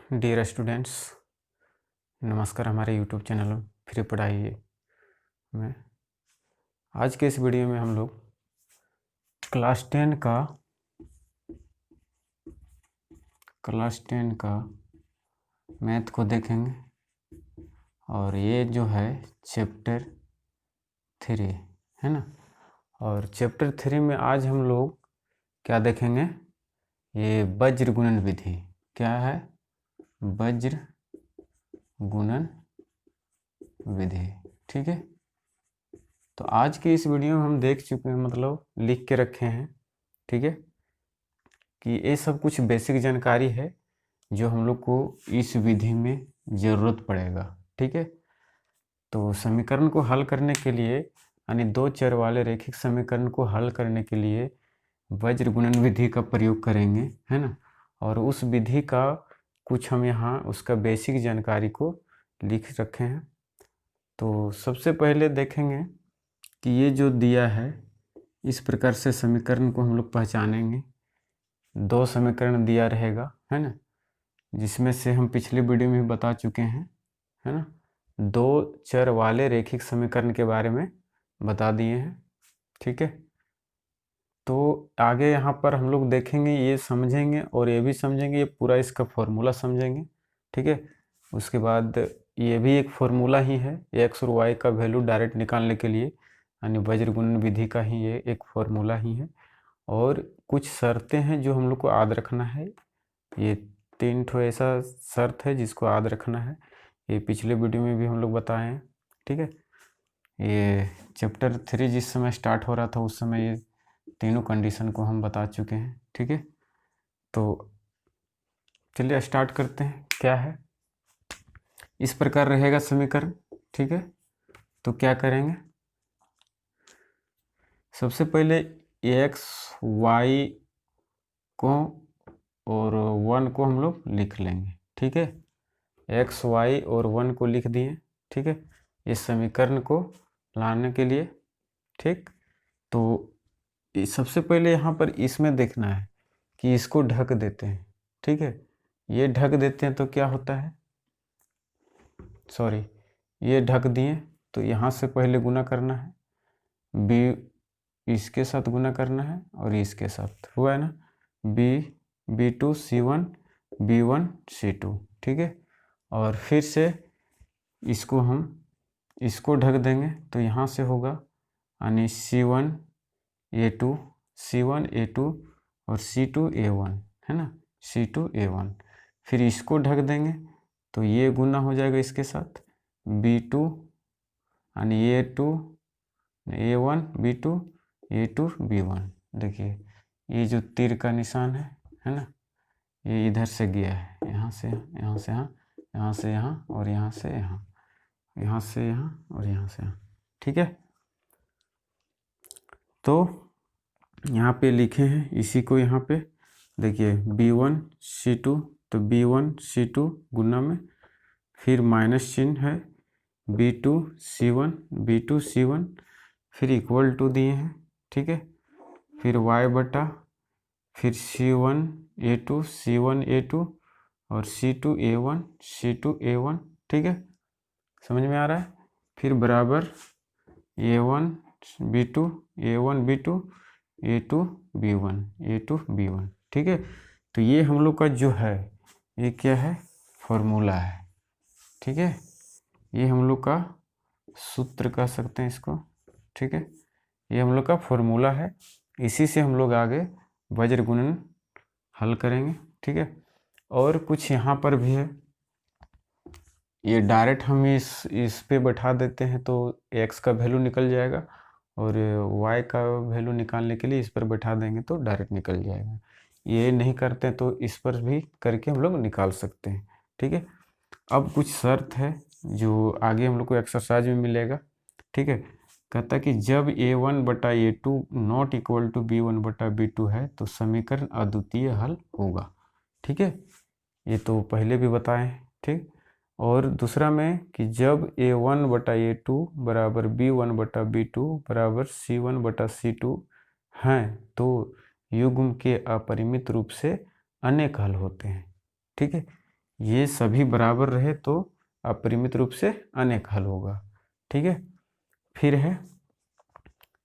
Dear students, नमस्कार। हमारे YouTube channel free पढ़ाई में आज के इस वीडियो में हम लोग क्लास 10 का मैथ को देखेंगे और ये जो है चैप्टर 3 है ना। और चैप्टर 3 में आज हम लोग क्या देखेंगे, ये वज्र गुणन विधि। क्या है? वज्र गुणन विधि। ठीक है, तो आज के इस वीडियो में हम देख चुके हैं, मतलब लिख के रखे हैं, ठीक है, कि ये सब कुछ बेसिक जानकारी है जो हम लोग को इस विधि में ज़रूरत पड़ेगा। ठीक है, तो समीकरण को हल करने के लिए, यानी दो चर वाले रैखिक समीकरण को हल करने के लिए वज्र गुणन विधि का प्रयोग करेंगे, है ना। और उस विधि का कुछ हम यहाँ उसका बेसिक जानकारी को लिख रखे हैं। तो सबसे पहले देखेंगे कि ये जो दिया है, इस प्रकार से समीकरण को हम लोग पहचानेंगे। दो समीकरण दिया रहेगा, है ना, जिसमें से हम पिछले वीडियो में बता चुके हैं, है ना, दो चर वाले रैखिक समीकरण के बारे में बता दिए हैं। ठीक है, तो आगे यहाँ पर हम लोग देखेंगे, ये समझेंगे और ये भी समझेंगे, ये पूरा इसका फॉर्मूला समझेंगे। ठीक है, उसके बाद ये भी एक फॉर्मूला ही है, एक्स और वाई का वैल्यू डायरेक्ट निकालने के लिए, यानी वज्र गुणन विधि का ही ये एक फॉर्मूला ही है। और कुछ शर्तें हैं जो हम लोग को याद रखना है। ये 3 ठो ऐसा शर्त है जिसको याद रखना है। ये पिछले वीडियो में भी हम लोग बताए हैं। ठीक है, ये चैप्टर 3 जिस समय स्टार्ट हो रहा था उस समय ये तीनों कंडीशन को हम बता चुके हैं। ठीक है, तो चलिए स्टार्ट करते हैं। क्या है, इस प्रकार रहेगा समीकरण। ठीक है, तो क्या करेंगे, सबसे पहले एक्स वाई को और 1 को हम लोग लिख लेंगे। ठीक है, एक्स वाई और 1 को लिख दिए। ठीक है, इस समीकरण को लाने के लिए। ठीक, तो सबसे पहले यहाँ पर इसमें देखना है कि इसको ढक देते हैं। ठीक है, ये ढक देते हैं तो क्या होता है, सॉरी, ये ढक दिए तो यहाँ से पहले गुना करना है, बी इसके साथ गुना करना है और इसके साथ, हुआ है ना, B2 C1 B1 C2। ठीक है, और फिर से इसको हम इसको ढक देंगे तो यहाँ से होगा, यानी C1 A2 C1 A2 और C2 A1, है ना, C2 A1। फिर इसको ढक देंगे तो ये गुना हो जाएगा इसके साथ, B2 यानी A2 A1 B2 A2 B1। देखिए ये जो तीर का निशान है ना, ये इधर से गया है, यहाँ से यहाँ से यहाँ, यहाँ से यहाँ और यहाँ से यहाँ, यहाँ से यहाँ और यहाँ से यहाँ। ठीक है, तो यहाँ पे लिखे हैं इसी को, यहाँ पे देखिए B1 C2, तो B1 C2 गुना में फिर माइनस चिन्ह है, B2 C1 B2 C1, फिर इक्वल टू दिए हैं। ठीक है, फिर y बटा फिर C1 A2 C1 A2 और C2 A1 C2 A1। ठीक है, समझ में आ रहा है। फिर बराबर A1 B2 A1 B2 A2 B1 A2 B1। ठीक है, तो ये हम लोग का जो है ये क्या है, फॉर्मूला है। ठीक है, ये हम लोग का सूत्र कह सकते हैं इसको। ठीक है, ये हम लोग का फॉर्मूला है, इसी से हम लोग आगे वज्र गुणन हल करेंगे। ठीक है, और कुछ यहाँ पर भी है, ये डायरेक्ट हम इस पे बैठा देते हैं तो x का वैल्यू निकल जाएगा, और y का वैल्यू निकालने के लिए इस पर बैठा देंगे तो डायरेक्ट निकल जाएगा। ये नहीं करते तो इस पर भी करके हम लोग निकाल सकते हैं। ठीक है, अब कुछ शर्त है जो आगे हम लोग को एक्सरसाइज में मिलेगा। ठीक है, कहता है कि जब A1 बटा A2 not equal to B1 बटा B2 है तो समीकरण अद्वितीय हल होगा। ठीक है, ये तो पहले भी बताए हैं। ठीक, और दूसरा में कि जब A1 बटा A2 बराबर B1 बटा B2 बराबर C1 बटा C2 हैं तो युग्म के अपरिमित रूप से अनेक हल होते हैं। ठीक है, ये सभी बराबर रहे तो अपरिमित रूप से अनेक हल होगा। ठीक है, फिर है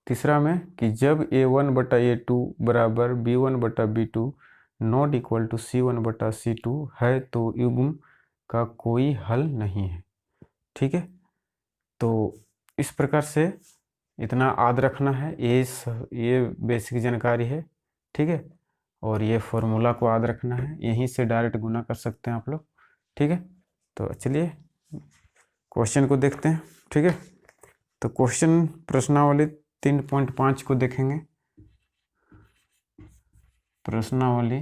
तीसरा में कि जब a1/a2 बराबर b1/b2 not equal to c1/c2 है तो युग्म का कोई हल नहीं है। ठीक है, तो इस प्रकार से इतना याद रखना है, ये बेसिक जानकारी है। ठीक है, और ये फॉर्मूला को याद रखना है, यहीं से डायरेक्ट गुना कर सकते हैं आप लोग। ठीक है, तो चलिए क्वेश्चन को देखते हैं। ठीक है, तो क्वेश्चन प्रश्नावली 3.5 को देखेंगे। प्रश्नावली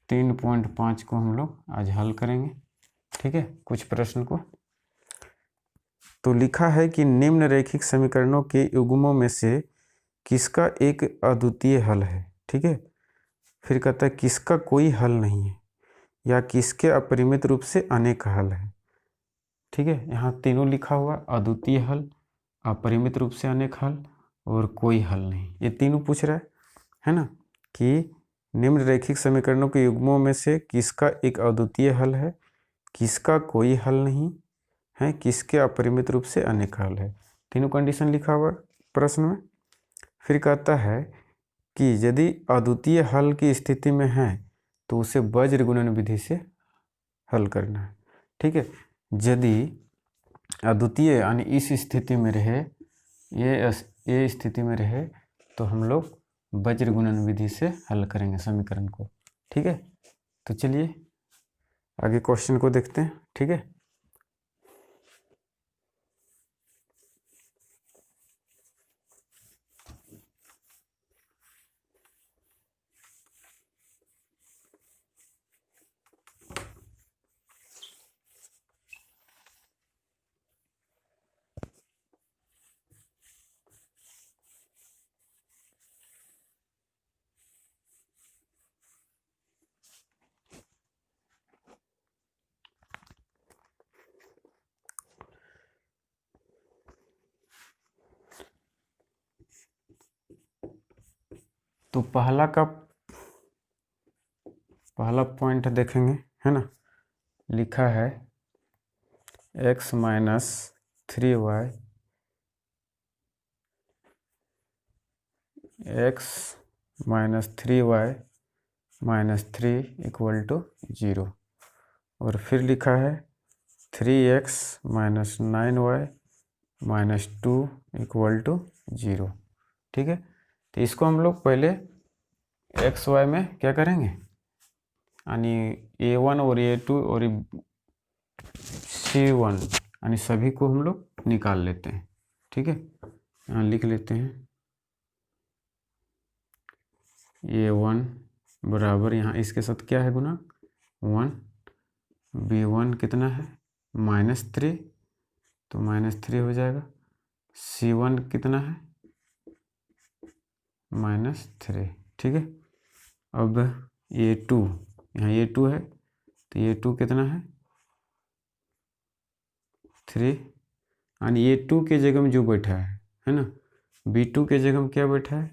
3.5 को हम लोग आज हल करेंगे। ठीक है, कुछ प्रश्न को तो लिखा है कि निम्न रैखिक समीकरणों के युग्मों में से किसका एक अद्वितीय हल है। ठीक है, फिर कहता है किसका कोई हल नहीं है या किसके अपरिमित रूप से अनेक हल है। ठीक है, यहाँ तीनों लिखा हुआ, अद्वितीय हल, अपरिमित रूप से अनेक हल और कोई हल नहीं, ये तीनों पूछ रहा है ना, कि निम्न रैखिक समीकरणों के युग्मों में से किसका एक अद्वितीय हल है, किसका कोई हल नहीं है, किसके अपरिमित रूप से अनेक हल है। तीनों कंडीशन लिखा हुआ प्रश्न में। फिर कहता है कि यदि अद्वितीय हल की स्थिति में है तो उसे वज्र गुणन विधि से हल करना है। ठीक है, यदि अद्वितीय यानी इस स्थिति में रहे, ये स्थिति में रहे तो हम लोग वज्र गुणन विधि से हल करेंगे समीकरण को। ठीक है, तो चलिए आगे क्वेश्चन को देखते हैं। ठीक है, तो पहला पॉइंट देखेंगे, है ना। लिखा है x minus 3y x minus 3y minus 3 equal to 0, और फिर लिखा है 3x minus 9y minus 2 equal to 0। ठीक है, तो इसको हम लोग पहले एक्स वाई में क्या करेंगे, यानी a1 और a2 और c1 यानी सभी को हम लोग निकाल लेते हैं। ठीक है, यहाँ लिख लेते हैं a1 बराबर, यहाँ इसके साथ क्या है गुना 1, b1 कितना है -3, तो -3 हो जाएगा, c1 कितना है -3। ठीक है, अब a2, यहाँ a2 है तो a2 कितना है 3, यानी a2 के जगह में जो बैठा है ना, b2 के जगह में क्या बैठा है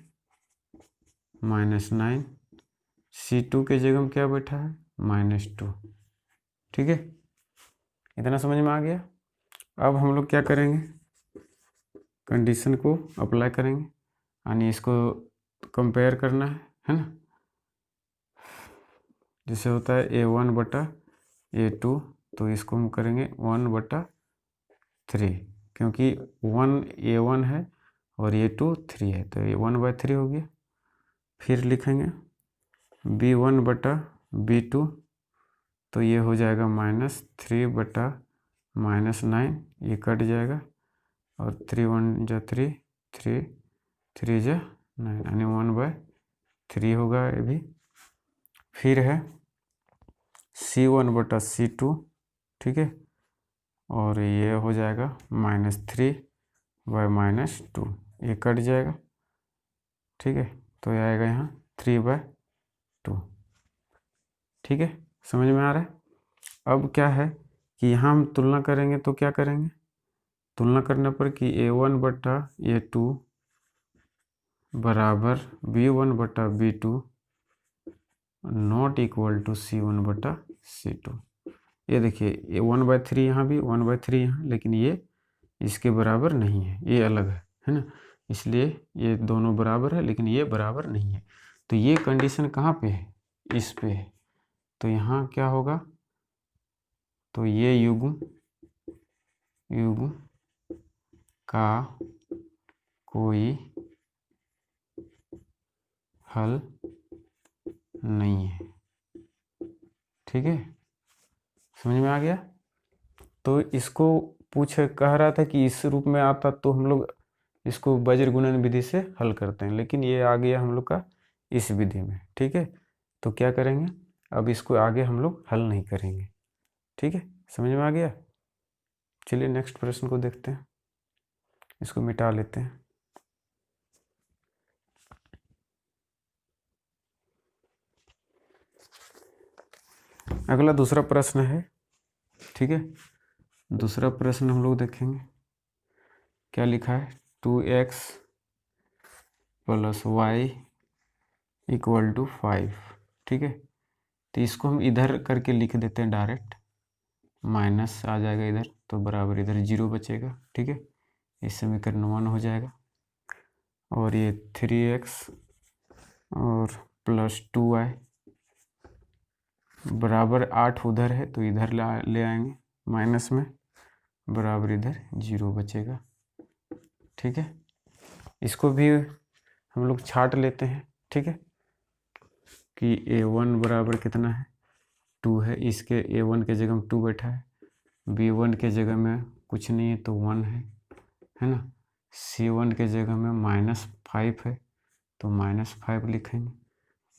-9, c2 के जगह में क्या बैठा है -2। ठीक है, इतना समझ में आ गया। अब हम लोग क्या करेंगे, कंडीशन को अप्लाई करेंगे, यानी इसको कंपेयर करना है ना। जैसे होता है a1/a2, तो इसको हम करेंगे 1/3, क्योंकि 1 a1 है और a2 3 है, तो ये 1/3 हो गया। फिर लिखेंगे b1/b2, तो ये हो जाएगा -3/-9, ये कट जाएगा, और 3 1 जा 3, 3 3 जा 9, यानी 1/3 होगा ये भी। फिर है c1/c2, ठीक है, और ये हो जाएगा -3/-2, ये कट जाएगा। ठीक है, तो ये आएगा यहाँ 3/2। ठीक है, समझ में आ रहा है। अब क्या है कि यहाँ हम तुलना करेंगे, तो क्या करेंगे, तुलना करने पर कि a1/a2 बराबर b1/b2 not equal to C1/C2। ये देखिए, ये 1/3 यहाँ भी, 1/3 यहाँ, लेकिन ये इसके बराबर नहीं है, ये अलग है ना। इसलिए ये दोनों बराबर है, लेकिन ये बराबर नहीं है। तो ये कंडीशन कहाँ पे है? इस पे है। तो यहाँ क्या होगा? तो ये युग्म का कोई हल नहीं है। ठीक है, समझ में आ गया? तो इसको कह रहा था कि इस रूप में आता तो हम लोग इसको वज्र गुणन विधि से हल करते हैं, लेकिन ये आ गया हम लोग का इस विधि में। ठीक है, तो क्या करेंगे, अब इसको आगे हम लोग हल नहीं करेंगे। ठीक है, समझ में आ गया? चलिए नेक्स्ट प्रश्न को देखते हैं, इसको मिटा लेते हैं। अगला दूसरा प्रश्न है। ठीक है, दूसरा प्रश्न हम लोग देखेंगे क्या लिखा है। 2x + y = 5। ठीक है, तो इसको हम इधर करके लिख देते हैं डायरेक्ट, माइनस आ जाएगा इधर, तो बराबर इधर 0 बचेगा। ठीक है, इस समीकरण 1 हो जाएगा। और ये 3x और +2y बराबर 8 उधर है, तो इधर ले आएंगे माइनस में, बराबर इधर 0 बचेगा। ठीक है, इसको भी हम लोग छाट लेते हैं। ठीक है, कि a1 बराबर कितना है, 2 है। इसके a1 के जगह में 2 बैठा है, b1 के जगह में कुछ नहीं है तो 1 है ना। c1 के जगह में -5 है, तो -5 लिखेंगे।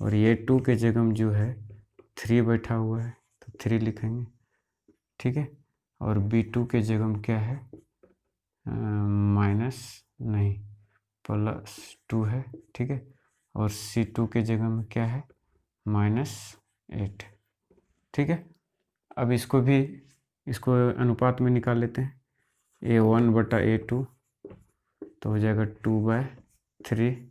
और ये 2 के जगह में जो है 3 बैठा हुआ है, तो 3 लिखेंगे। ठीक है, और b2 के जगह में क्या है, +2 है। ठीक है, और c2 के जगह में क्या है, -8। ठीक है, अब इसको अनुपात में निकाल लेते हैं। a1/a2 तो हो जाएगा 2/3।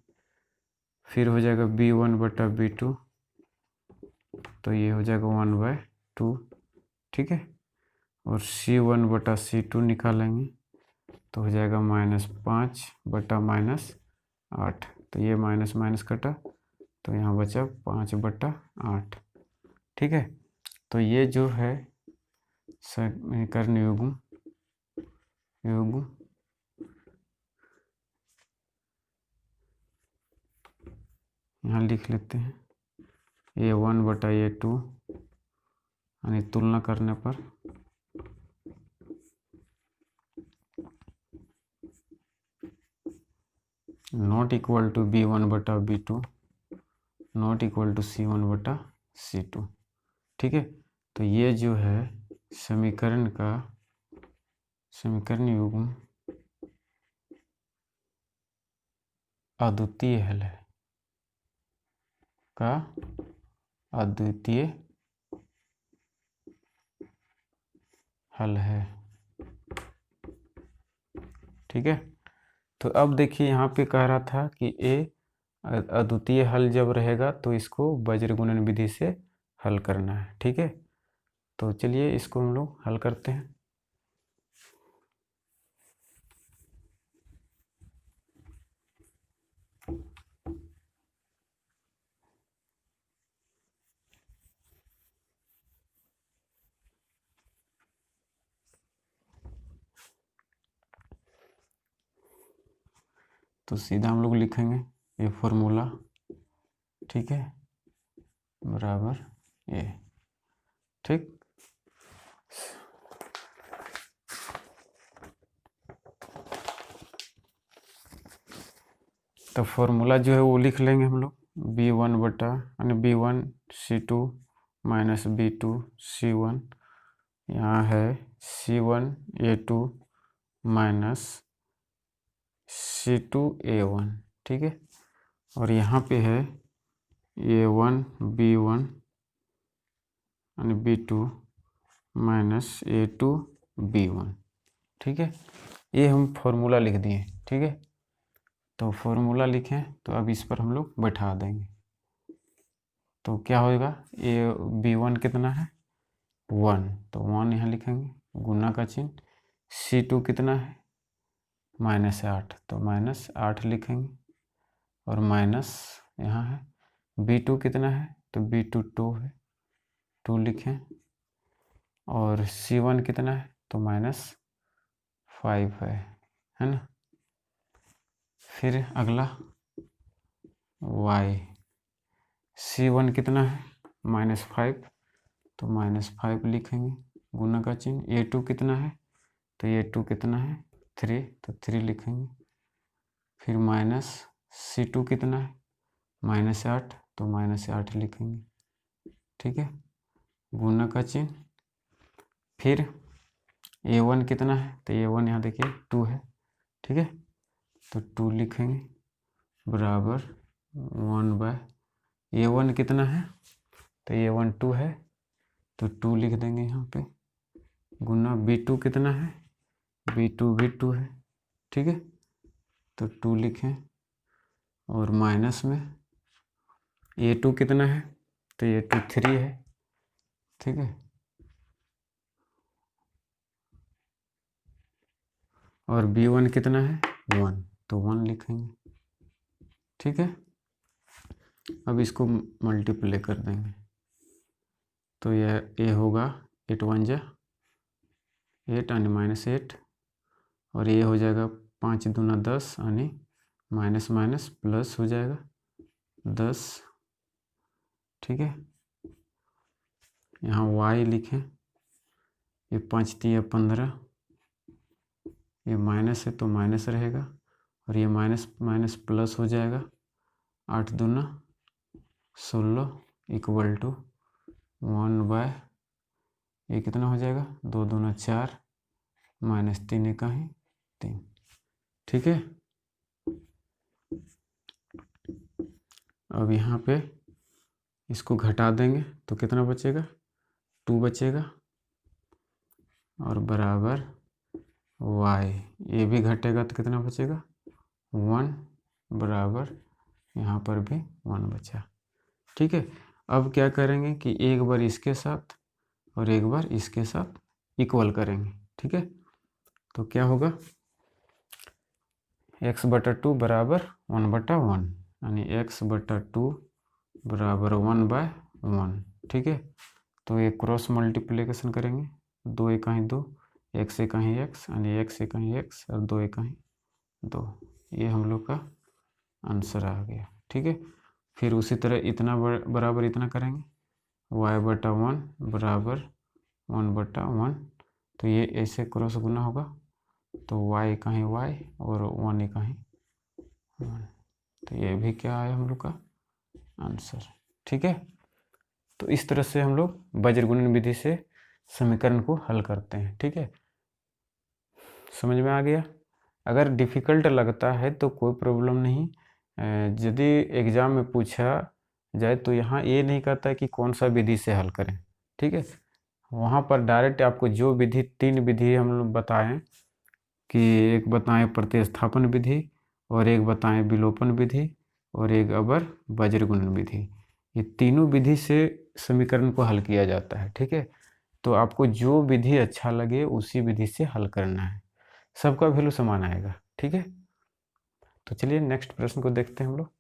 फिर हो जाएगा b1/b2 तो ये हो जाएगा 1/2। ठीक है, और c1/c2 निकालेंगे तो हो जाएगा -5/-8। तो ये माइनस माइनस कटा, तो यहाँ बचा 5/8। ठीक है, तो ये जो है समीकरण युग्म यहाँ लिख लेते हैं। a1/a2 यानी तुलना करने पर not equal to b1/b2 not equal to c1/c2। ठीक है, तो ये जो है समीकरण युग्म अद्वितीय हल है, अद्वितीय हल है। ठीक है, तो अब देखिए यहाँ पे कह रहा था कि अद्वितीय हल जब रहेगा तो इसको वज्र गुणन विधि से हल करना है। ठीक है, तो चलिए इसको हम लोग हल करते हैं। तो सीधा हम लोग लिखेंगे ये फॉर्मूला। ठीक है, बराबर ये। ठीक, तो फॉर्मूला जो है वो लिख लेंगे हम लोग। b1/b1 c2 - b2 c1, यहाँ है c1a2 -c2a1। ठीक है, और यहाँ पे है a1b1 यानी b2 -a2b1। ठीक है, ये हम फॉर्मूला लिख दिए। ठीक है, तो फॉर्मूला लिखें तो अब इस पर हम लोग बैठा देंगे। तो क्या होगा, ये B1 कितना है 1, तो 1 यहाँ लिखेंगे, गुना का चिन्ह। C2 कितना है -8, तो -8 लिखेंगे, और माइनस यहाँ है। B2 कितना है, तो B2 2 है, 2 लिखें। और C1 कितना है, तो -5 है ना। फिर अगला Y, C1 कितना है -5, तो -5 लिखेंगे, गुना का चिन्ह। A2 कितना है, तो A2 कितना है 3, तो 3 लिखेंगे। फिर C2 कितना है -8, तो -8 लिखेंगे, ठीक है, गुना का चिन्ह। फिर A1 कितना है, तो A1 यहाँ देखिए 2 है, ठीक है, तो 2 लिखेंगे, बराबर 1 A1 कितना है, तो A1 2 है, तो 2 लिख देंगे यहाँ पे, गुना B2 कितना है, B2 भी 2 है, ठीक है, तो 2 लिखें। और माइनस में A2 कितना है, तो A2 3 है, ठीक है, और B1 कितना है 1, तो 1 लिखेंगे, ठीक है। अब इसको मल्टीप्लाई कर देंगे, तो यह ए होगा 8 1 जा 8 यानी -8, और ये हो जाएगा 5 दूना 10 यानी माइनस माइनस प्लस हो जाएगा 10, ठीक है। यहाँ y लिखें, ये 5 तिया 15, ये माइनस है तो माइनस रहेगा, और ये माइनस माइनस प्लस हो जाएगा, 8 दूना 16 इक्वल टू 1 ये कितना हो जाएगा 2 दूना 4 -3 1 3, ठीक है। अब यहाँ पे इसको घटा देंगे तो कितना बचेगा 2 बचेगा, और बराबर y, ये भी घटेगा तो कितना बचेगा 1, बराबर यहाँ पर भी 1 बचा, ठीक है। अब क्या करेंगे कि एक बार इसके साथ और एक बार इसके साथ इक्वल करेंगे, ठीक है। तो क्या होगा x/2 बराबर 1/1, यानी x/2 बराबर 1/1, ठीक है। तो ये क्रॉस मल्टीप्लिकेशन करेंगे, 2 1 2, x 1 x यानी x 1 x और 2 1 2, ये हम लोग का आंसर आ गया, ठीक है। फिर उसी तरह इतना बराबर इतना करेंगे, y/1 बराबर 1/1, तो ये ऐसे क्रॉस गुना होगा, तो y कहीं y और 1 कहीं 1, तो ये भी क्या आया हम लोग का आंसर, ठीक है। तो इस तरह से हम लोग वज्रगुणन विधि से समीकरण को हल करते हैं, ठीक है। समझ में आ गया। अगर डिफ़िकल्ट लगता है तो कोई प्रॉब्लम नहीं, यदि एग्ज़ाम में पूछा जाए तो यहाँ ये नहीं कहता है कि कौन सा विधि से हल करें, ठीक है। वहाँ पर डायरेक्ट आपको जो विधि 3 विधि हम लोग बताएं, कि एक बताएं प्रतिस्थापन विधि, और एक बताएं विलोपन विधि, और एक अबर वज्रगुणन विधि, ये तीनों विधि से समीकरण को हल किया जाता है, ठीक है। तो आपको जो विधि अच्छा लगे उसी विधि से हल करना है, सबका वैल्यू समान आएगा, ठीक है। तो चलिए नेक्स्ट प्रश्न को देखते हैं हम लोग,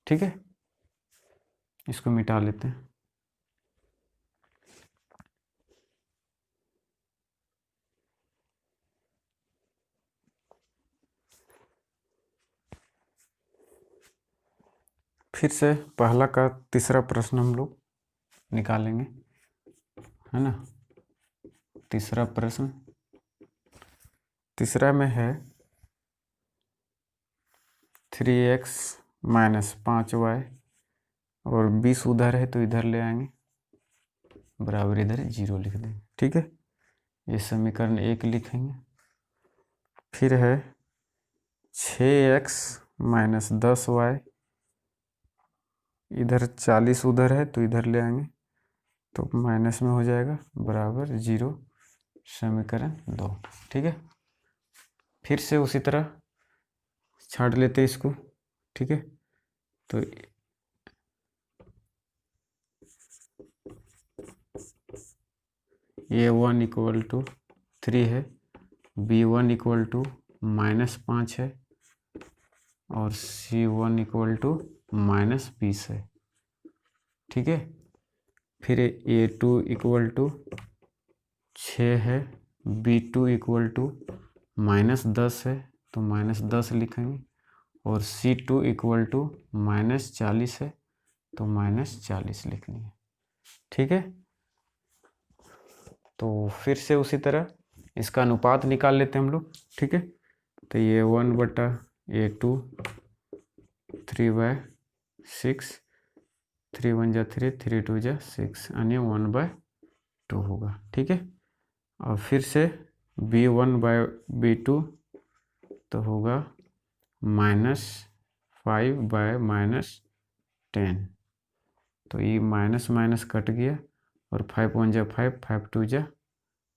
ठीक है। इसको मिटा लेते हैं। फिर से पहला का तीसरा प्रश्न हम लोग निकालेंगे, है ना। तीसरा प्रश्न, तीसरा में है 3x - 5y, और 20 उधर है तो इधर ले आएंगे, बराबर इधर 0 लिख देंगे, ठीक है। ये समीकरण 1 लिखेंगे। फिर है 6x - 10y, इधर 40 उधर है तो इधर ले आएंगे, तो माइनस में हो जाएगा, बराबर 0, समीकरण 2, ठीक है। फिर से उसी तरह छाट लेते हैं इसको, ठीक है। तो A1 इक्वल टू 3 है, B1 इक्वल टू -5 है और C1 इक्वल टू -20 है। ठीक है, फिर A2 इक्वल टू 6 है, B2 इक्वल टू -10 है तो -10 लिखेंगे और C2 इक्वल टू -40 है तो -40 लिखेंगे। ठीक है, तो फिर से उसी तरह इसका अनुपात निकाल लेते हैं हम लोग। ठीक है, तो ये 1/A2 3/6, 3 1 जा 3, 3 2 जा 6 यानी 1/2 होगा। ठीक है, और फिर से B1/B2 तो होगा -5/-10, तो ये माइनस माइनस कट गया और 5 1 जा 5, 5 2 जा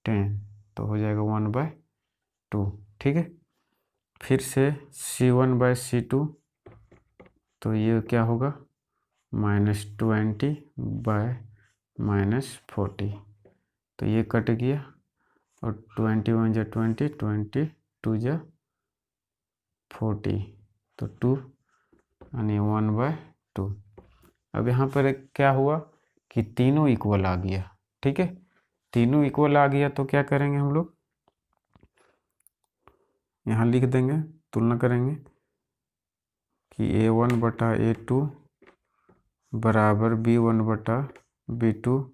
10 तो हो जाएगा 1/2। ठीक है, फिर से C1/C2 तो ये क्या होगा -20/-40, तो ये कट गया और 21 जा 20, 22 जा 40 तो 2 यानी 1/2। अब यहाँ पर क्या हुआ कि तीनों इक्वल आ गया। ठीक है, तीनों इक्वल आ गया तो क्या करेंगे हम लोग, यहाँ लिख देंगे, तुलना करेंगे कि A1/A2 बराबर B1/B2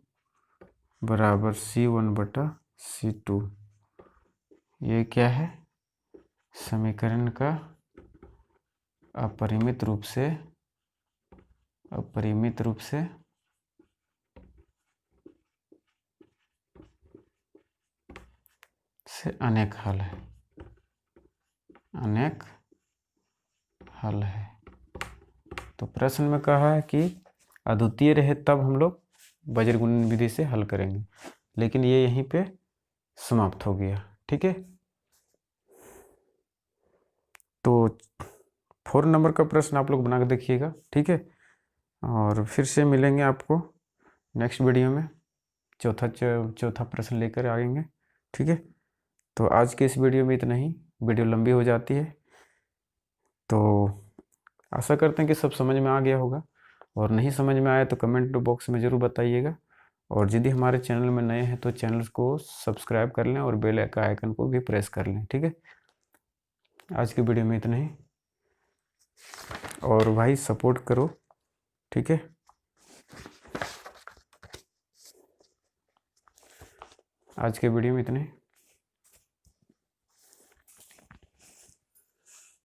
बराबर C1/C2। ये क्या है, समीकरण का अपरिमित रूप से अनेक हल है, अनेक हल है। तो प्रश्न में कहा है कि अद्वितीय रहे तब हम लोग बज्रगुणन विधि से हल करेंगे, लेकिन ये यहीं पे समाप्त हो गया। ठीक है, तो 4 नंबर का प्रश्न आप लोग बना के देखिएगा। ठीक है, और फिर से मिलेंगे आपको नेक्स्ट वीडियो में, चौथा प्रश्न लेकर आएंगे। ठीक है, तो आज के इस वीडियो में इतना ही, वीडियो लंबी हो जाती है, तो आशा करते हैं कि सब समझ में आ गया होगा, और नहीं समझ में आया तो कमेंट बॉक्स में ज़रूर बताइएगा। और यदि हमारे चैनल में नए हैं तो चैनल को सब्सक्राइब कर लें और बेल का आइकन को भी प्रेस कर लें। ठीक है, आज की वीडियो में इतना ही, और भाई सपोर्ट करो। ठीक है, आज के वीडियो में इतना ही।